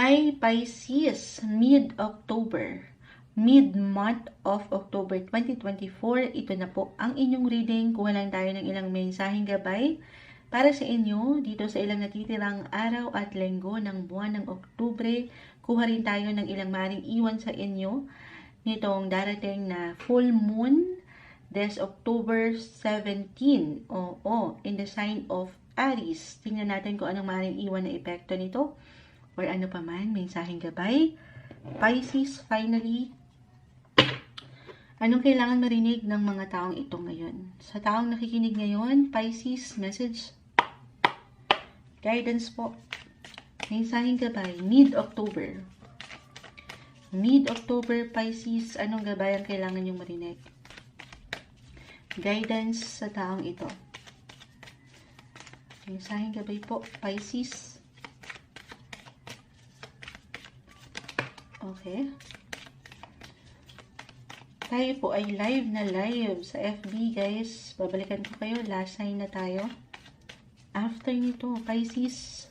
Hi Pisces, mid-October, mid-month of October 2024, ito na po ang inyong reading. Kuha lang tayo ng ilang mensaheng gabay para sa inyo dito sa ilang natitirang araw at linggo ng buwan ng Oktubre. Kuha rin tayo ng ilang maring iwan sa inyo nitong darating na full moon this October 17, in the sign of Aries. Tingnan natin kung anong maring iwan na epekto nito or ano pa man, mensaheng gabay. Pisces, finally, anong kailangan marinig ng mga taong ito ngayon? Sa taong nakikinig ngayon, Pisces, message, guidance po, mensaheng gabay, mid-October. Mid-October, Pisces, anong gabay ang kailangan niyong marinig? Guidance sa taong ito. Mensaheng gabay po, Pisces. Okay. Tayo po ay live na live sa FB, guys. Babalikan ko kayo. Last sign na tayo. After nito, Pisces,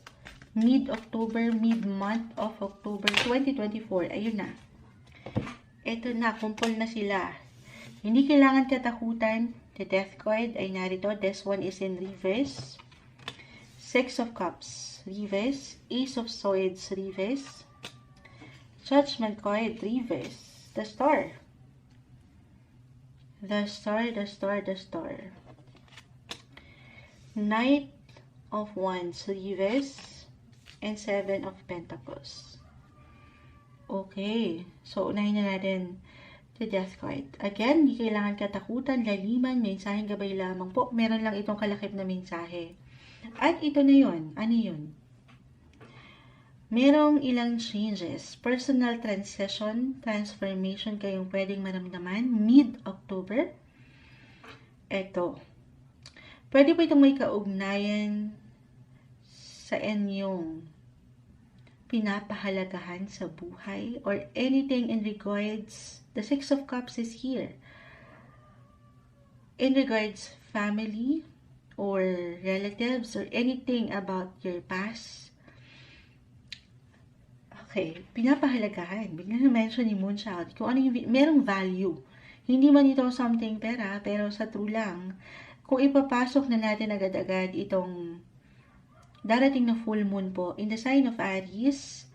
mid-October, mid-month of October 2024. Ayun na. Ito na, kumpol na sila. Hindi kailangan katakutan. The Death card ay narito. This one is in reverse. Six of Cups, reverse. Ace of Swords, reverse. Judgment card, reverse. The Star. The Star, the Star, the Star. Knight of Wands, reverse. And Seven of Pentacles. Okay. So, unahin na natin the Death card. Again, hindi kailangan katakutan, laliman, mensaheng gabay lamang po. Meron lang itong kalakip na mensahe. At ito na yun. Ano yun? Merong ilang changes, personal transition, transformation kayong pwedeng maramdaman mid-October. Ito. Pwede po itong may kaugnayan sa inyong pinapahalagahan sa buhay or anything in regards, the Six of Cups is here. In regards family or relatives or anything about your past. Okay, pinapahalagahan. Bigla na-mention ni Moonchild kung ano yung merong value. Hindi man ito something pera, pero sa true lang, kung ipapasok na natin agad-agad itong darating na full moon po, in the sign of Aries,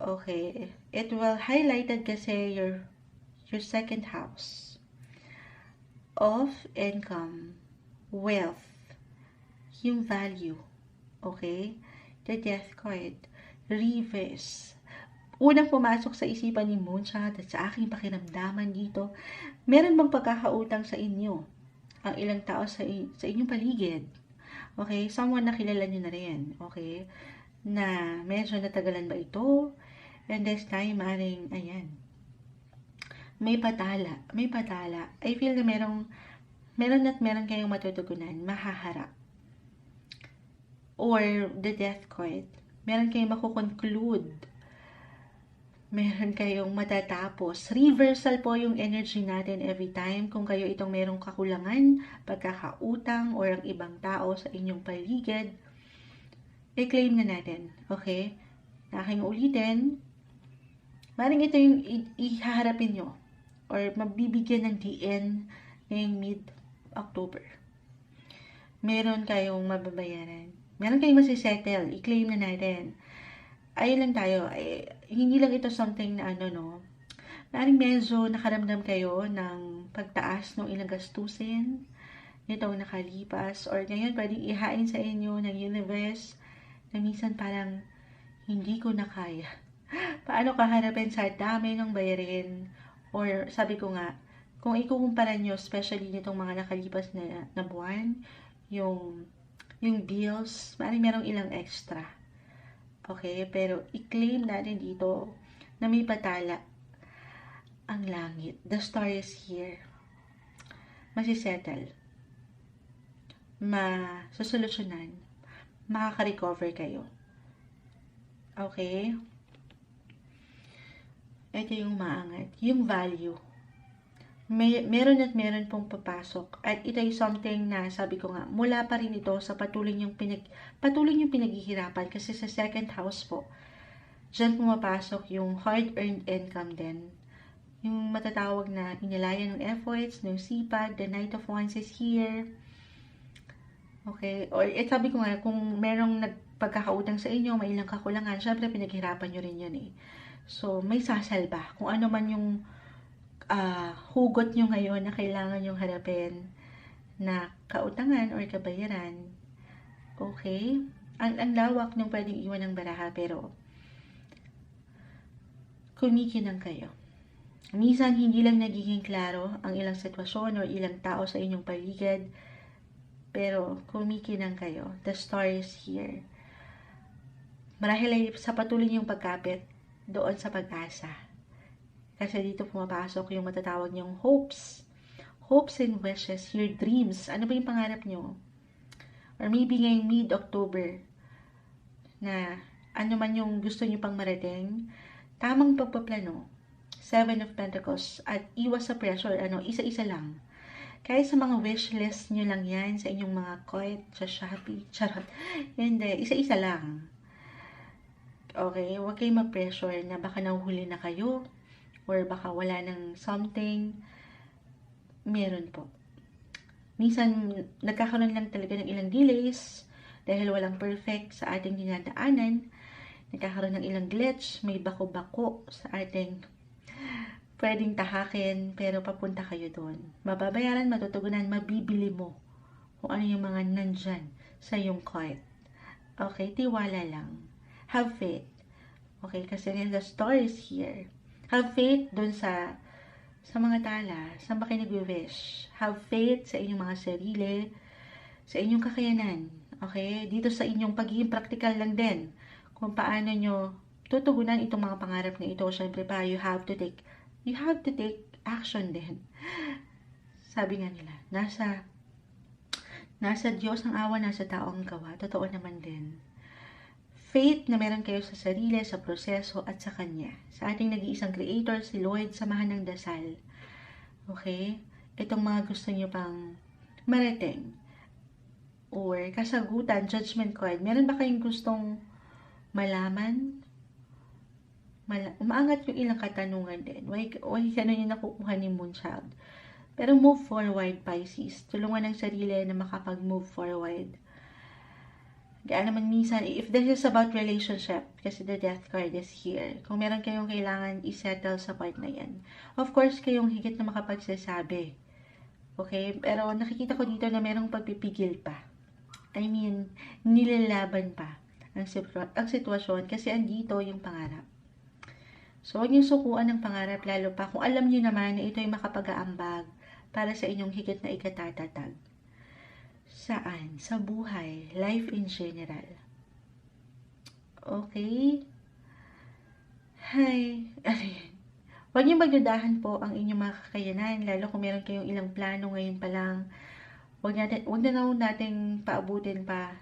okay, it will highlighted kasi your second house of income, wealth, yung value, okay, the Death card, reverse. Unang pumasok sa isipan ni Moonchild at sa aking pakiramdaman dito, meron bang pagkakautang sa inyo ang ilang tao sa inyong paligid? Okay, someone na kilala nyo na rin, okay, na medyo natagalan ba ito? And this time, aring, ayan, may patala. I feel na meron kayong matutugunan, mahaharap. Or the Death card. Meron kayong makukonclude. Meron kayong matatapos. Reversal po yung energy natin every time. Kung kayo itong merong kakulangan, pagkakautang, or ang ibang tao sa inyong paligid, i-claim na natin. Okay? Aking ulitin, maring ito yung ihaharapin nyo or mabibigyan ng DN ngayong mid-October. Meron kayong mababayaran. Meron kayong masisettle, i-claim na natin. Ayun lang tayo, hindi lang ito something na maaaring medyo nakaramdam kayo ng pagtaas ng ilang gastusin nitong nakalipas, or ngayon pwedeng ihain sa inyo ng universe na minsan parang hindi ko na kaya. Paano kaharapin sa dami ng bayarin? Or sabi ko nga, kung ikukumpara nyo, especially nitong mga nakalipas na buwan, yung bills, maaaring merong ilang extra. Okay, pero i-claim natin dito na may patala ang langit. The Star is here. Masisettle. Masosolusyonan. Makaka-recover kayo. Okay? Ito yung maangat. Yung value. Meron at meron pong papasok. At ito ay something na, sabi ko nga, mula pa rin ito sa patuloy niyong pinaghihirapan. Kasi sa second house po, Diyan pumapasok yung hard-earned income din. Yung matatawag na inalayan ng efforts, ng sipag, the Knight of Wands is here. Okay? Or sabi ko nga, kung merong nagpagkakautang sa inyo, may ilang kakulangan, syempre pinaghirapan nyo rin yun eh. So, may sasalba. Kung ano man yung hugot nyo ngayon na kailangan yung harapin na kautangan or kabayaran. Okay? Ang lawak ng pwedeng iwan ng baraha, pero kumikinang kayo. Minsan, hindi lang nagiging klaro ang ilang sitwasyon o ilang tao sa inyong paligid, pero kumikinang kayo. The star is here. Marahil ay sa patuloy niyong pagkapit doon sa pag-asa. Kasi dito pumapasok yung matatawag niyong hopes. Hopes and wishes, your dreams. Ano ba yung pangarap niyo? Or maybe ngayong mid-October, na ano man yung gusto niyo pang marating, tamang pagpaplano, 7 of Pentacles, at iwas sa pressure, isa-isa lang. Kahit sa mga wish list nyo lang yan, sa inyong mga coit, sa Shopee, charot, hindi, isa-isa lang. Okay, huwag kayong ma-pressure na baka nahuhuli na kayo, or baka wala ng something, meron po. Minsan, nagkakaroon lang talaga ng ilang delays, dahil walang perfect sa ating dinadaanan, nagkakaroon ng ilang glitch, may bako-bako sa ating pwedeng tahakin, pero papunta kayo doon. Mababayaran, matutugunan, mabibili mo kung ano yung mga nandyan sa yung card. Okay, tiwala lang. Have faith. Okay, kasi the star is here. Have faith doon sa mga tala. Saan ba kayo nag-wish? Have faith sa inyong mga sarili, sa inyong kakayanan. Okay, dito sa inyong pagiging practical lang din. Kung paano nyo tutugunan itong mga pangarap na ito. Syempre pa, you have to take action din. Sabi nga nila, nasa Diyos ang awa, nasa tao ang gawa. Totoo naman din. Faith na meron kayo sa sarili, sa proseso, at sa Kanya. Sa ating nag-iisang Creator, si Lord, samahan ng dasal. Okay? Itong mga gusto nyo pang marating. Or kasagutan, judgment card. Meron ba kayong gustong malaman? Umaangat yung ilang katanungan din. Why ganun yung nakukuha ni Moonchild? Pero move forward, Pisces. Tulungan ng sarili na makapag-move forward. Kaya naman minsan, if this is about relationship, kasi the death card is here, kung meron kayong kailangan i-settle sa part na yan, of course, kayong higit na makapagsasabi. Okay? Pero nakikita ko dito na merong pagpipigil pa. I mean, nilalaban pa ang sitwasyon kasi andito yung pangarap. So, huwag niyong sukuan ng pangarap, lalo pa kung alam niyo naman na ito ay makapag-aambag para sa inyong higit na ikatatatag. Saan? Sa buhay. Life in general. Okay? Hi. Huwag niyong magdudahan po ang inyong mga kakayanan, lalo kung meron kayong ilang plano ngayon pa lang. Huwag na natin paabutin pa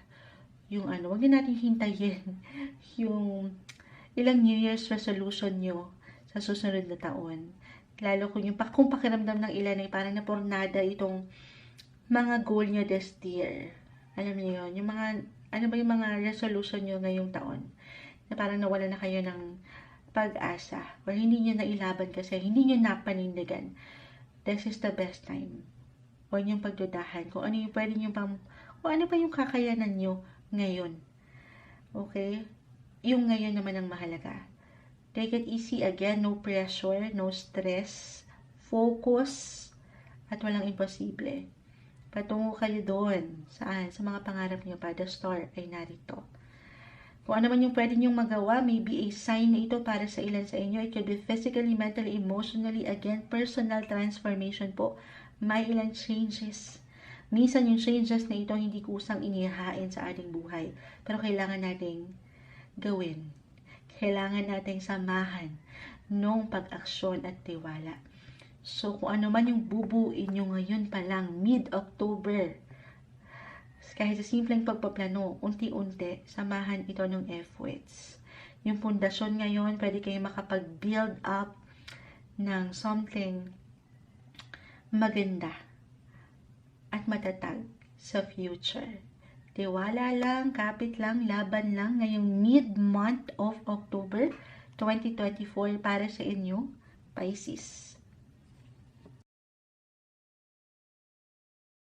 yung huwag na natin hintayin yung ilang New Year's resolution nyo sa susunod na taon. Lalo kung pakiramdam ng ilan ay parang napornada itong mga goal nyo this year. Alam niyo yun, yung mga, yung mga resolution nyo ngayong taon, na parang nawala na kayo ng pag-asa, or hindi nyo nailaban kasi hindi nyo napanindigan. This is the best time. Huwag niyong pagdudahan kung ano yung pwede nyo kung ano pa yung kakayanan nyo ngayon. Okay? Yung ngayon naman ang mahalaga. Take it easy again, no pressure, no stress, focus, at walang imposible. Patungo kayo doon. Saan? Sa mga pangarap niyo pa. The star ay narito. Kung ano man yung pwede niyong magawa, maybe a sign na ito para sa ilan sa inyo. It could be physically, mentally, emotionally, again, personal transformation po. May ilang changes. Minsan yung changes na ito hindi kusang inihahain sa ating buhay. Pero kailangan nating gawin. Kailangan nating samahan nung pag-aksyon at tiwala. So, kung ano man yung bubuin nyo ngayon pa lang, mid-October, kahit sa simpleng pagpaplano, unti-unti, samahan ito ng efforts. Yung pundasyon ngayon, pwede kayo makapag-build up ng something maganda at matatag sa future. Tiwala lang, kapit lang, laban lang ngayong mid-month of October. 2024 para sa inyo, Pisces.